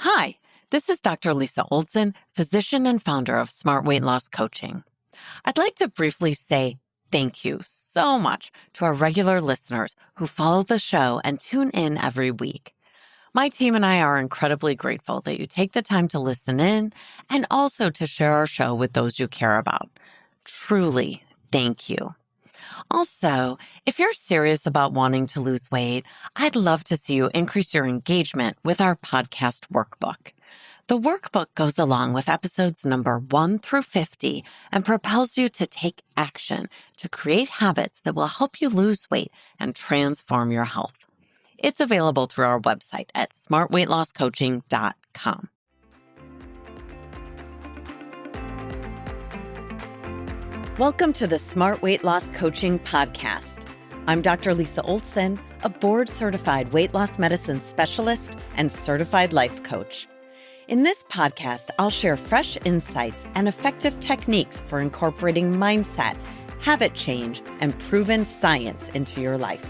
Hi, this is Dr. Lisa Olson, physician and founder of Smart Weight Loss Coaching. I'd like to briefly say thank you so much to our regular listeners who follow the show and tune in every week. My team and I are incredibly grateful that you take the time to listen in and also to share our show with those you care about. Truly, thank you. Also, if you're serious about wanting to lose weight, I'd love to see you increase your engagement with our podcast workbook. The workbook goes along with episodes number 1 through 50 and propels you to take action to create habits that will help you lose weight and transform your health. It's available through our website at smartweightlosscoaching.com. Welcome to the Smart Weight Loss Coaching Podcast. I'm Dr. Lisa Olson, a board-certified weight loss medicine specialist and certified life coach. In this podcast, I'll share fresh insights and effective techniques for incorporating mindset, habit change, and proven science into your life.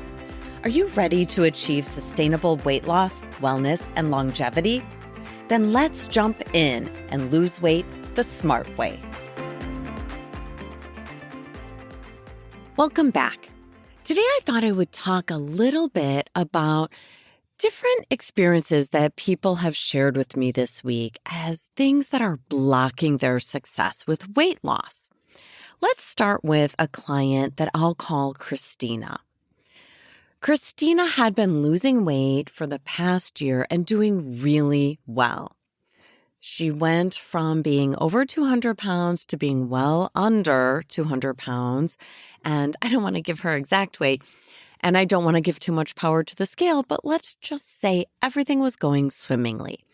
Are you ready to achieve sustainable weight loss, wellness, and longevity? Then let's jump in and lose weight the smart way. Welcome back. Today I thought I would talk a little bit about different experiences that people have shared with me this week as things that are blocking their success with weight loss. Let's start with a client that I'll call Christina. Christina had been losing weight for the past year and doing really well. She went from being over 200 pounds to being well under 200 pounds. And I don't want to give her exact weight, and I don't want to give too much power to the scale, but let's just say everything was going swimmingly.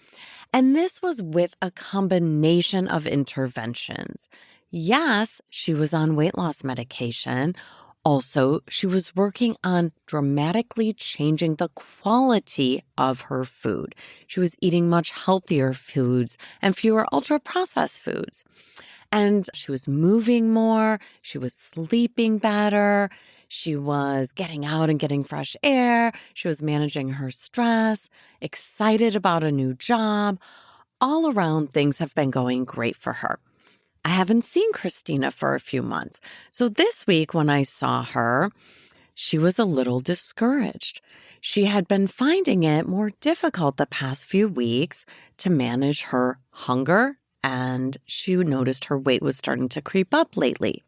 And this was with a combination of interventions. Yes, she was on weight loss medication. Also, she was working on dramatically changing the quality of her food. She was eating much healthier foods and fewer ultra-processed foods. And she was moving more. She was sleeping better. She was getting out and getting fresh air. She was managing her stress, excited about a new job. All around, things have been going great for her. I haven't seen Christina for a few months. So this week when I saw her, she was a little discouraged. She had been finding it more difficult the past few weeks to manage her hunger, and she noticed her weight was starting to creep up lately.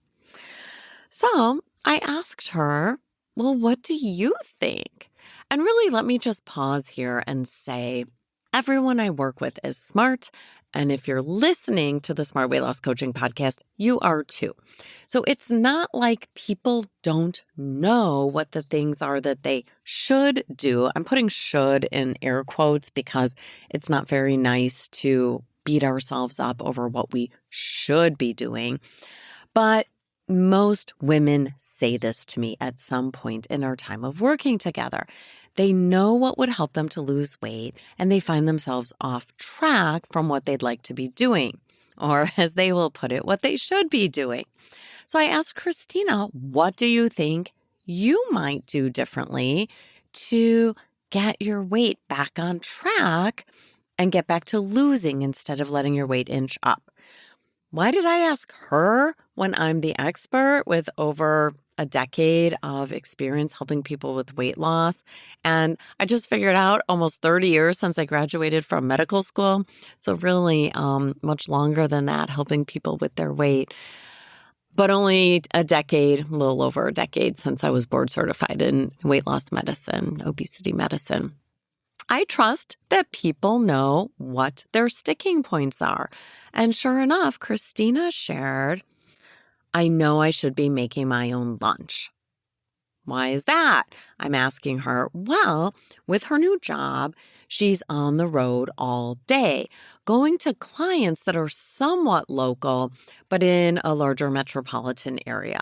So I asked her, well, what do you think? And really, let me just pause here and say, everyone I work with is smart. And if you're listening to the Smart Weight Loss Coaching Podcast, you are too. So it's not like people don't know what the things are that they should do. I'm putting should in air quotes because it's not very nice to beat ourselves up over what we should be doing. But most women say this to me at some point in our time of working together. They know what would help them to lose weight, and they find themselves off track from what they'd like to be doing, or as they will put it, what they should be doing. So I asked Christina, what do you think you might do differently to get your weight back on track and get back to losing instead of letting your weight inch up? Why did I ask her when I'm the expert with over a decade of experience helping people with weight loss? And I just figured out almost 30 years since I graduated from medical school. So really much longer than that, helping people with their weight. But only a little over a decade since I was board certified in weight loss medicine, obesity medicine. I trust that people know what their sticking points are. And sure enough, Christina shared, I know I should be making my own lunch. Why is that? I'm asking her. Well, with her new job, she's on the road all day, going to clients that are somewhat local, but in a larger metropolitan area.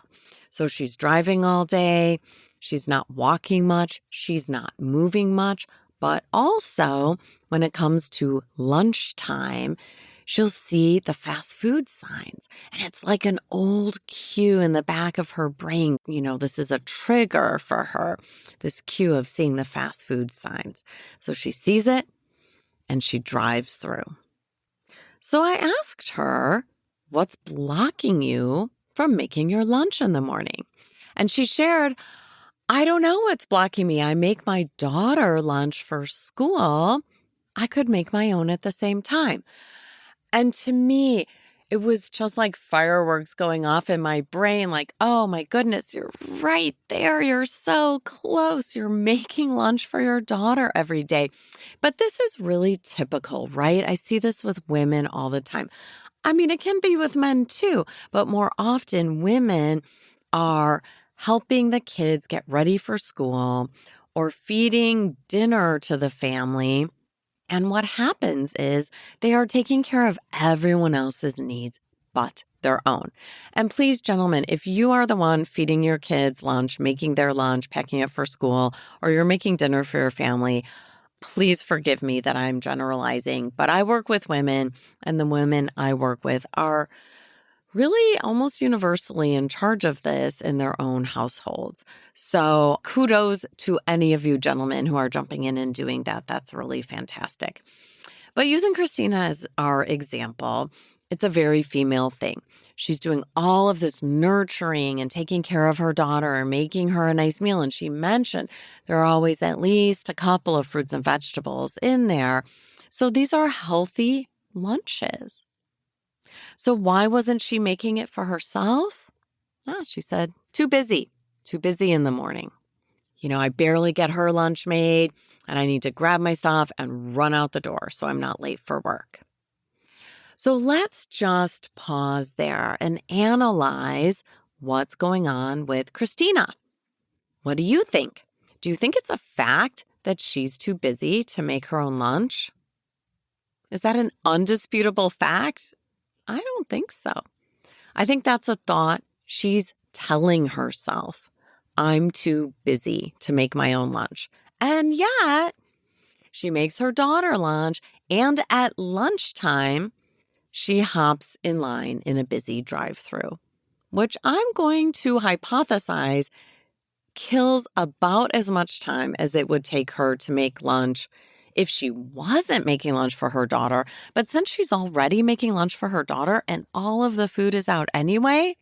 So she's driving all day. She's not walking much. She's not moving much. But also, when it comes to lunchtime, she'll see the fast food signs. And it's like an old cue in the back of her brain. You know, this is a trigger for her, this cue of seeing the fast food signs. So she sees it and she drives through. So I asked her, what's blocking you from making your lunch in the morning? And she shared, I don't know what's blocking me. I make my daughter lunch for school. I could make my own at the same time. And to me, it was just like fireworks going off in my brain, like, oh my goodness, you're right there. You're so close. You're making lunch for your daughter every day. But this is really typical, right? I see this with women all the time. I mean, it can be with men too, but more often women are helping the kids get ready for school or feeding dinner to the family. And what happens is they are taking care of everyone else's needs but their own. And please, gentlemen, if you are the one feeding your kids lunch, making their lunch, packing it for school, or you're making dinner for your family, please forgive me that I'm generalizing, but I work with women, and the women I work with are really almost universally in charge of this in their own households. So kudos to any of you gentlemen who are jumping in and doing that. That's really fantastic. But using Christina as our example, it's a very female thing. She's doing all of this nurturing and taking care of her daughter and making her a nice meal. And she mentioned there are always at least a couple of fruits and vegetables in there. So these are healthy lunches. So why wasn't she making it for herself? She said, too busy in the morning. I barely get her lunch made and I need to grab my stuff and run out the door so I'm not late for work. So let's just pause there and analyze what's going on with Christina. What do you think? Do you think it's a fact that she's too busy to make her own lunch? Is that an undisputable fact? I don't think so. I think that's a thought she's telling herself. I'm too busy to make my own lunch. And yet, she makes her daughter lunch, and at lunchtime, she hops in line in a busy drive-through, which I'm going to hypothesize kills about as much time as it would take her to make lunch if she wasn't making lunch for her daughter. But since she's already making lunch for her daughter and all of the food is out anyway,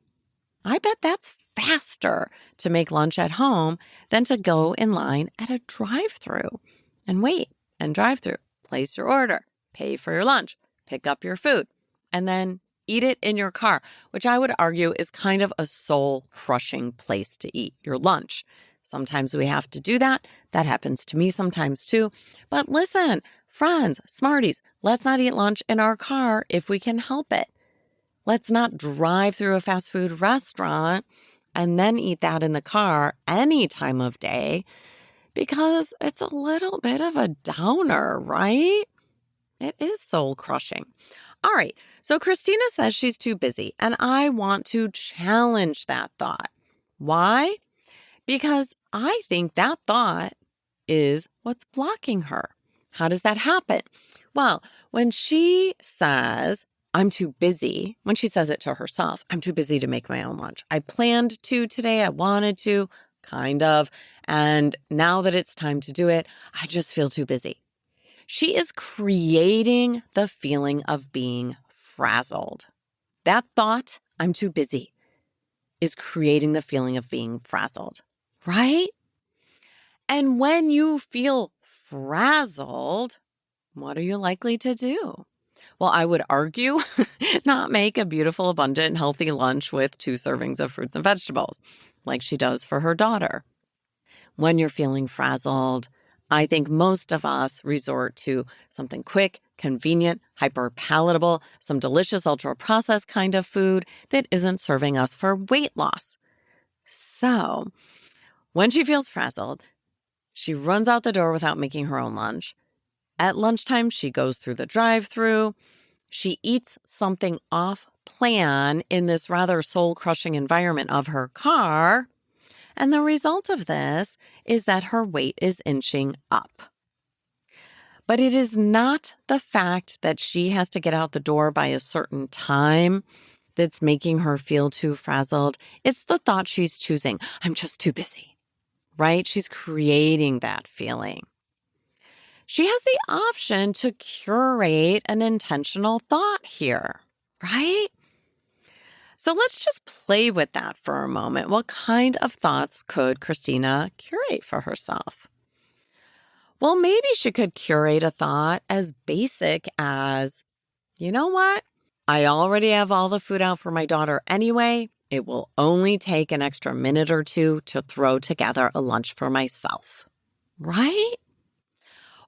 I bet that's faster to make lunch at home than to go in line at a drive-through and wait and drive through, place your order, pay for your lunch, pick up your food, and then eat it in your car, which I would argue is kind of a soul-crushing place to eat your lunch. Sometimes we have to do that. That happens to me sometimes too. But listen, friends, smarties, let's not eat lunch in our car if we can help it. Let's not drive through a fast food restaurant and then eat that in the car any time of day because it's a little bit of a downer, right? It is soul crushing. All right, so Christina says she's too busy, and I want to challenge that thought. Why? Because I think that thought is what's blocking her. How does that happen? Well, when she says, I'm too busy, when she says it to herself, I'm too busy to make my own lunch. I planned to today, I wanted to, kind of, and now that it's time to do it, I just feel too busy. She is creating the feeling of being frazzled. That thought, I'm too busy, is creating the feeling of being frazzled, right? And when you feel frazzled, what are you likely to do? Well, I would argue not make a beautiful, abundant, healthy lunch with 2 servings of fruits and vegetables, like she does for her daughter. When you're feeling frazzled, I think most of us resort to something quick, convenient, hyper-palatable, some delicious ultra-processed kind of food that isn't serving us for weight loss. So, when she feels frazzled, she runs out the door without making her own lunch. At lunchtime, she goes through the drive-thru. She eats something off plan in this rather soul-crushing environment of her car. And the result of this is that her weight is inching up. But it is not the fact that she has to get out the door by a certain time that's making her feel too frazzled. It's the thought she's choosing. I'm just too busy, right? She's creating that feeling. She has the option to curate an intentional thought here, right? So let's just play with that for a moment. What kind of thoughts could Christina curate for herself? Well, maybe she could curate a thought as basic as, you know what? I already have all the food out for my daughter anyway. It will only take an extra minute or two to throw together a lunch for myself, right?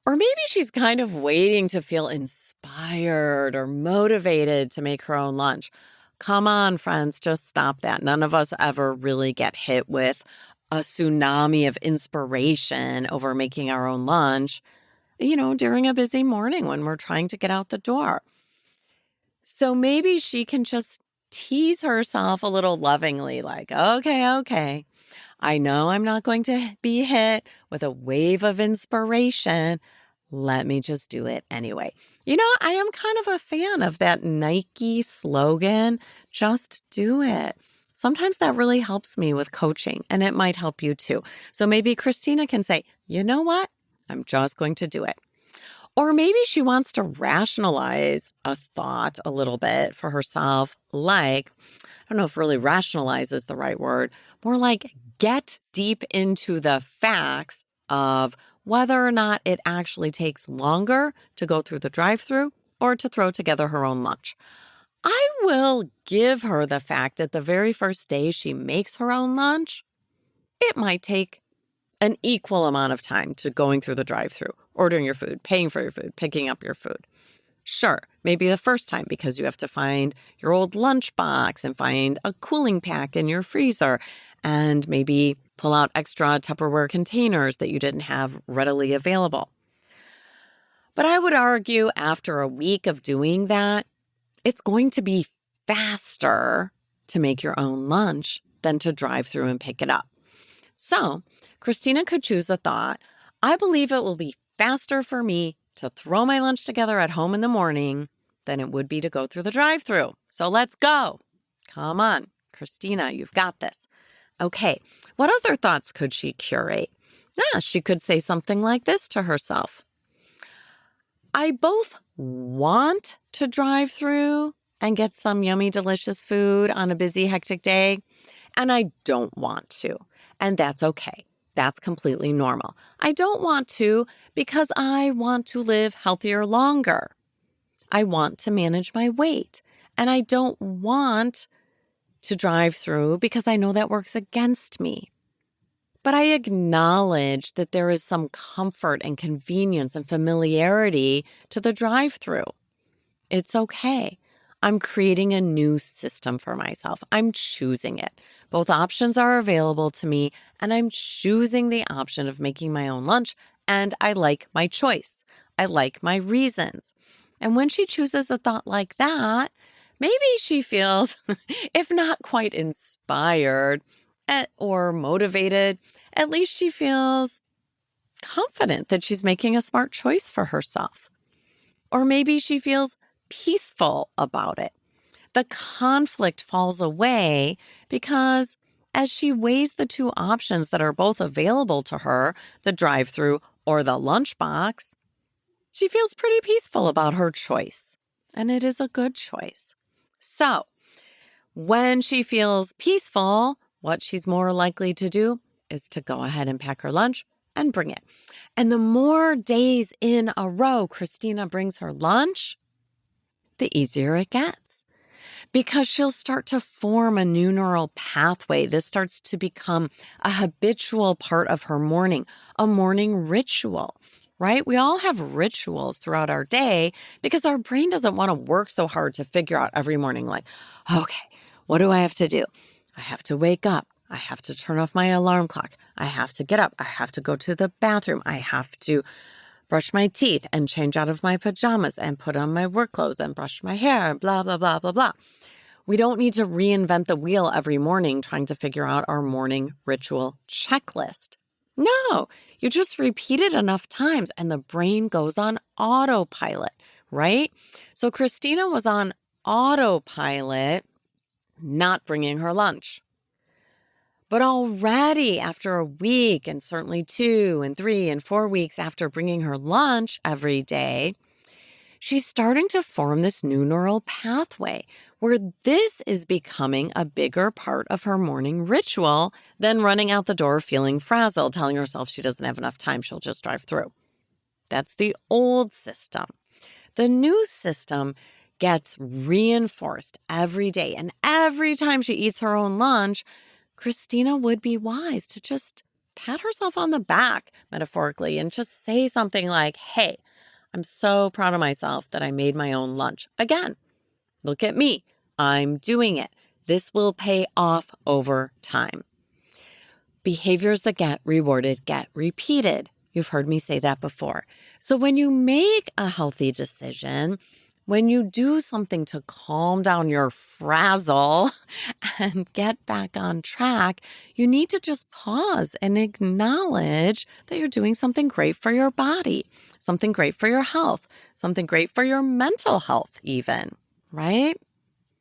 Or maybe she's kind of waiting to feel inspired or motivated to make her own lunch. Come on, friends, just stop that. None of us ever really get hit with a tsunami of inspiration over making our own lunch, during a busy morning when we're trying to get out the door. So maybe she can just tease herself a little lovingly, like, okay. I know I'm not going to be hit with a wave of inspiration. Let me just do it anyway. I am kind of a fan of that Nike slogan, just do it. Sometimes that really helps me with coaching, and it might help you too. So maybe Christina can say, you know what? I'm just going to do it. Or maybe she wants to rationalize a thought a little bit for herself, like, I don't know if really rationalize is the right word, more like get deep into the facts of whether or not it actually takes longer to go through the drive-thru or to throw together her own lunch. I will give her the fact that the very first day she makes her own lunch, it might take an equal amount of time to going through the drive-thru, ordering your food, paying for your food, picking up your food. Sure, maybe the first time because you have to find your old lunchbox and find a cooling pack in your freezer and maybe pull out extra Tupperware containers that you didn't have readily available. But I would argue after a week of doing that, it's going to be faster to make your own lunch than to drive through and pick it up. So Christina could choose a thought. I believe it will be faster for me to throw my lunch together at home in the morning than it would be to go through the drive-thru. So let's go. Come on, Christina, you've got this. Okay, what other thoughts could she curate? She could say something like this to herself. I both want to drive through and get some yummy, delicious food on a busy, hectic day, and I don't want to. And that's okay. That's completely normal. I don't want to because I want to live healthier longer. I want to manage my weight, and I don't want to drive through because I know that works against me. But I acknowledge that there is some comfort and convenience and familiarity to the drive-through. It's okay. I'm creating a new system for myself. I'm choosing it. Both options are available to me, and I'm choosing the option of making my own lunch, and I like my choice. I like my reasons. And when she chooses a thought like that, maybe she feels, if not quite inspired or motivated, at least she feels confident that she's making a smart choice for herself. Or maybe she feels peaceful about it. The conflict falls away because as she weighs the two options that are both available to her, the drive-thru or the lunchbox, she feels pretty peaceful about her choice. And it is a good choice. So when she feels peaceful, what she's more likely to do is to go ahead and pack her lunch and bring it. And the more days in a row Christina brings her lunch, the easier it gets. Because she'll start to form a new neural pathway. This starts to become a habitual part of her morning, a morning ritual, right? We all have rituals throughout our day because our brain doesn't want to work so hard to figure out every morning, like, okay, what do I have to do? I have to wake up. I have to turn off my alarm clock. I have to get up. I have to go to the bathroom. I have to brush my teeth and change out of my pajamas and put on my work clothes and brush my hair and blah, blah, blah, blah, blah. We don't need to reinvent the wheel every morning trying to figure out our morning ritual checklist. No, you just repeat it enough times and the brain goes on autopilot, right? So Christina was on autopilot, not bringing her lunch. But already after a week, and certainly 2 and 3 and 4 weeks after bringing her lunch every day, she's starting to form this new neural pathway where this is becoming a bigger part of her morning ritual than running out the door feeling frazzled, telling herself she doesn't have enough time, she'll just drive through. That's the old system. The new system gets reinforced every day. And every time she eats her own lunch, Christina would be wise to just pat herself on the back, metaphorically, and just say something like, hey, I'm so proud of myself that I made my own lunch. Again, look at me. I'm doing it. This will pay off over time. Behaviors that get rewarded get repeated. You've heard me say that before. So when you make a healthy decision, when you do something to calm down your frazzle and get back on track, you need to just pause and acknowledge that you're doing something great for your body, something great for your health, something great for your mental health even, right?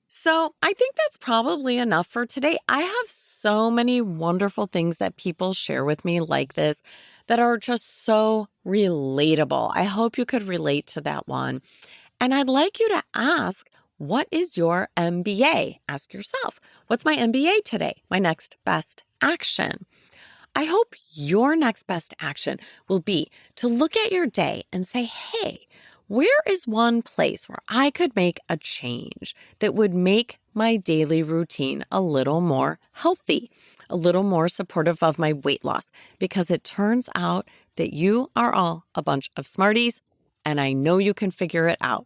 So I think that's probably enough for today. I have so many wonderful things that people share with me like this that are just so relatable. I hope you could relate to that one. And I'd like you to ask, what is your MBA? Ask yourself, what's my MBA today? My next best action. I hope your next best action will be to look at your day and say, hey, where is one place where I could make a change that would make my daily routine a little more healthy, a little more supportive of my weight loss? Because it turns out that you are all a bunch of smarties, and I know you can figure it out.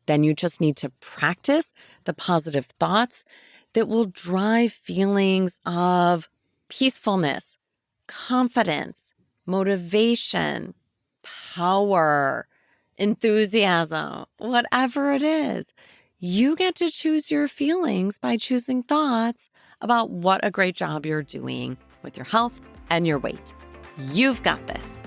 Then you just need to practice the positive thoughts that will drive feelings of peacefulness, confidence, motivation, power, enthusiasm, whatever it is. You get to choose your feelings by choosing thoughts about what a great job you're doing with your health and your weight. You've got this.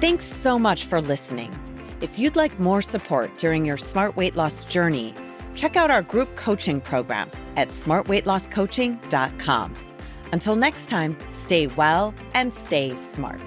Thanks so much for listening. If you'd like more support during your smart weight loss journey, check out our group coaching program at smartweightlosscoaching.com. Until next time, stay well and stay smart.